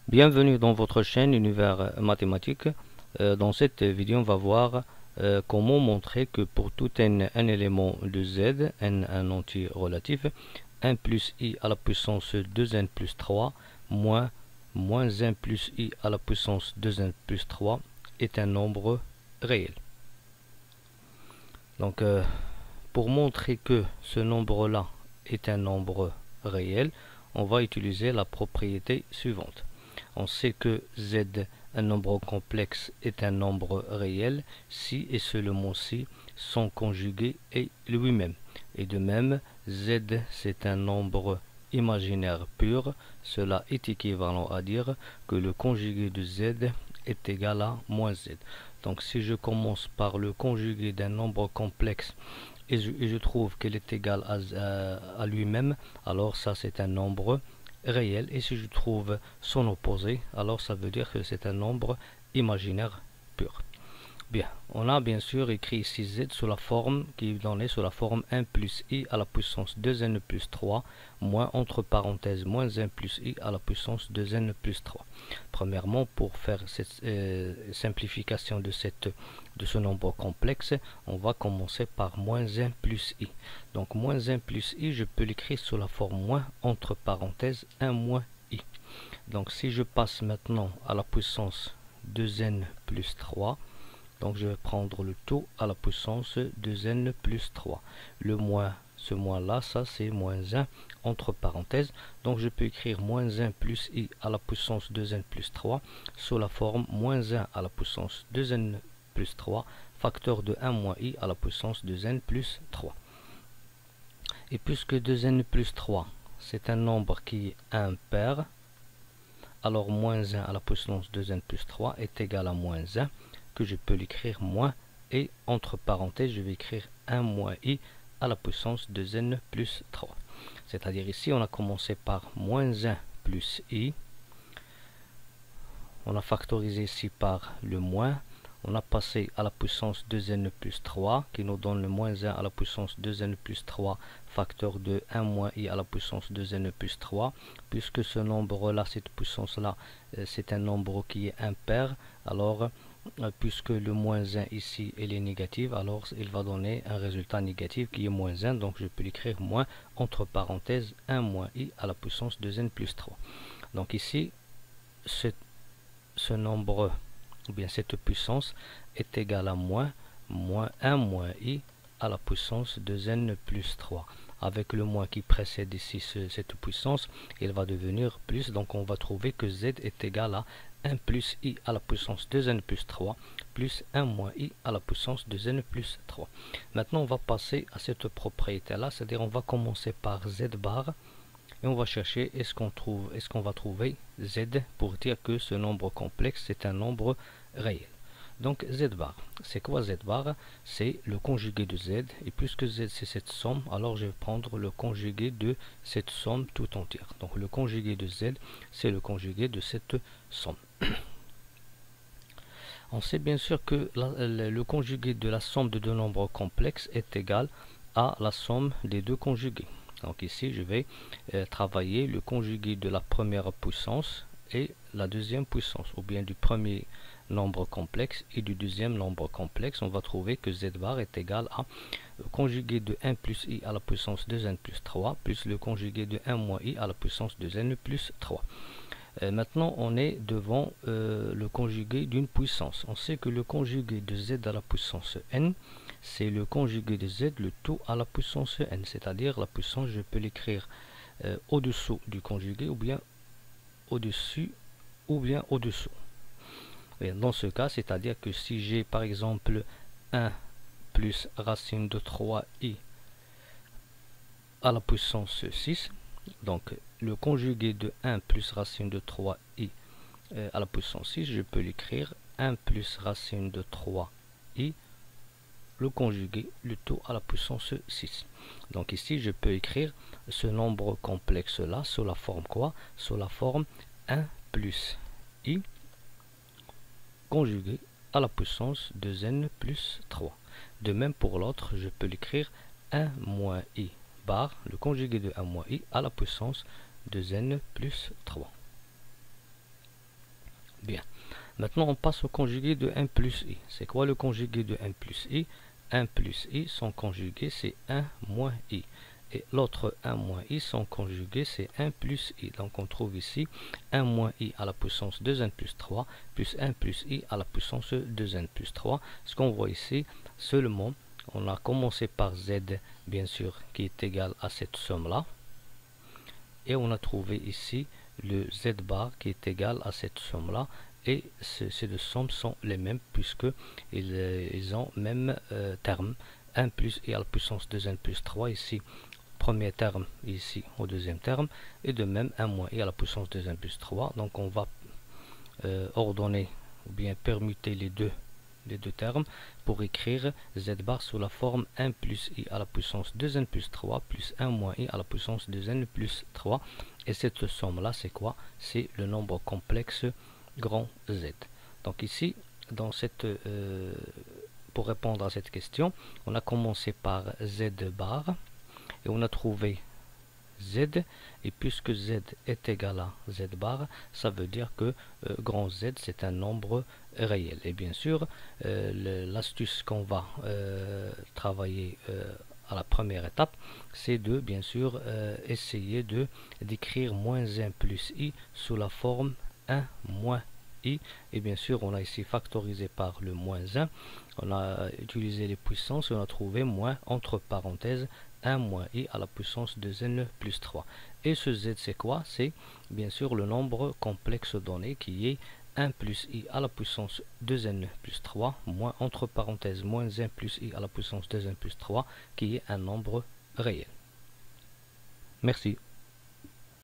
Bienvenue dans votre chaîne Univers Mathématique. Dans cette vidéo, on va voir comment montrer que pour tout un élément de z, n un entier relatif, 1 plus i à la puissance 2n plus 3 moins 1 plus i à la puissance 2n plus 3 est un nombre réel. Donc, pour montrer que ce nombre-là est un nombre réel, on va utiliser la propriété suivante. On sait que z, un nombre complexe, est un nombre réel si et seulement si son conjugué est lui-même. Et de même, z, c'est un nombre imaginaire pur. Cela est équivalent à dire que le conjugué de z est égal à moins z. Donc si je commence par le conjugué d'un nombre complexe et je trouve qu'il est égal à lui-même, alors ça c'est un nombre réel, et si je trouve son opposé, alors ça veut dire que c'est un nombre imaginaire pur. Bien, on a bien sûr écrit ici z sous la forme qui est donnée sous la forme 1 plus i à la puissance 2n plus 3 moins entre parenthèses moins 1 plus i à la puissance 2n plus 3. Premièrement, pour faire cette simplification de ce nombre complexe, on va commencer par moins 1 plus i. Donc moins 1 plus i, je peux l'écrire sous la forme moins entre parenthèses 1 moins i. Donc si je passe maintenant à la puissance 2n plus 3, donc je vais prendre le tout à la puissance 2n plus 3. Le moins, ce moins là, ça c'est moins 1 entre parenthèses. Donc je peux écrire moins 1 plus i à la puissance 2n plus 3 sous la forme moins 1 à la puissance 2n plus 3 facteur de 1 moins i à la puissance 2n plus 3. Et puisque 2n plus 3 c'est un nombre qui est impair, alors moins 1 à la puissance 2n plus 3 est égal à moins 1, que je peux l'écrire moins, et entre parenthèses je vais écrire 1 moins i à la puissance 2n plus 3. C'est-à-dire ici on a commencé par moins 1 plus i, on a factorisé ici par le moins, on a passé à la puissance 2n plus 3 qui nous donne le moins 1 à la puissance 2n plus 3 facteur de 1 moins i à la puissance 2n plus 3. Puisque ce nombre là, cette puissance là, c'est un nombre qui est impair, alors puisque le moins 1 ici il est négatif, alors il va donner un résultat négatif qui est moins 1, donc je peux l'écrire moins entre parenthèses 1 moins i à la puissance 2n plus 3. Donc ici ce nombre ou bien cette puissance est égale à moins 1 moins i à la puissance 2n plus 3. Avec le moins qui précède ici cette puissance, il va devenir plus, donc on va trouver que z est égal à 1 plus i à la puissance 2n plus 3 plus 1 moins i à la puissance 2n plus 3. Maintenant on va passer à cette propriété là, c'est-à-dire on va commencer par z bar et on va chercher est-ce qu'on va trouver z pour dire que ce nombre complexe est un nombre réel. Donc z bar, c'est quoi z bar? C'est le conjugué de z, et puisque z c'est cette somme, alors je vais prendre le conjugué de cette somme tout entière. Donc le conjugué de z, c'est le conjugué de cette somme. On sait bien sûr que le conjugué de la somme de deux nombres complexes est égal à la somme des deux conjugués. Donc ici je vais travailler le conjugué de la première puissance et la deuxième puissance, ou bien du premier nombre complexe et du deuxième nombre complexe. On va trouver que z bar est égal à le conjugué de 1 plus i à la puissance 2n plus 3 plus le conjugué de 1 moins i à la puissance 2n plus 3. Maintenant on est devant le conjugué d'une puissance. On sait que le conjugué de z à la puissance n, c'est le conjugué de z le tout à la puissance n, c'est-à-dire la puissance, je peux l'écrire au-dessous du conjugué, ou bien au-dessus, ou bien au-dessous. Dans ce cas, c'est-à-dire que si j'ai par exemple 1 plus racine de 3i à la puissance 6, donc le conjugué de 1 plus racine de 3i à la puissance 6, je peux l'écrire 1 plus racine de 3i, le conjugué, le tout à la puissance 6. Donc ici, je peux écrire ce nombre complexe là sous la forme quoi? Sous la forme 1 plus i conjugué à la puissance 2n plus 3. De même pour l'autre, je peux l'écrire 1 moins i bar, le conjugué de 1 moins i à la puissance 2n plus 3. Bien. Maintenant, on passe au conjugué de 1 plus i. C'est quoi le conjugué de 1 plus i? 1 plus i, son conjugué, c'est 1 moins i. Et l'autre 1 moins i, son conjugué, c'est 1 plus i. Donc, on trouve ici 1 moins i à la puissance 2n plus 3, plus 1 plus i à la puissance 2n plus 3. Ce qu'on voit ici, seulement, on a commencé par z, bien sûr, qui est égal à cette somme-là. Et on a trouvé ici le z bar qui est égal à cette somme-là. Et ces deux sommes sont les mêmes puisque ils ont même terme. 1 plus i à la puissance 2n plus 3 ici, premier terme ici au deuxième terme, et de même 1 moins i à la puissance 2n plus 3. Donc on va ordonner ou bien permuter les deux termes pour écrire z bar sous la forme 1 plus i à la puissance 2n plus 3 plus 1 moins i à la puissance 2n plus 3. Et cette somme là, c'est quoi? C'est le nombre complexe grand Z. Donc ici, dans cette, pour répondre à cette question, on a commencé par Z bar et on a trouvé Z, et puisque Z est égal à Z bar, ça veut dire que grand Z c'est un nombre réel. Et bien sûr, l'astuce qu'on va travailler à la première étape, c'est de bien sûr essayer de d'écrire moins 1 plus i sous la forme 1 moins i, et bien sûr on a ici factorisé par le moins 1, on a utilisé les puissances et on a trouvé moins entre parenthèses 1 moins i à la puissance de n plus 3. Et ce z c'est quoi? C'est bien sûr le nombre complexe donné qui est 1 plus i à la puissance 2n plus 3 moins entre parenthèses moins 1 plus i à la puissance 2n plus 3 qui est un nombre réel. Merci.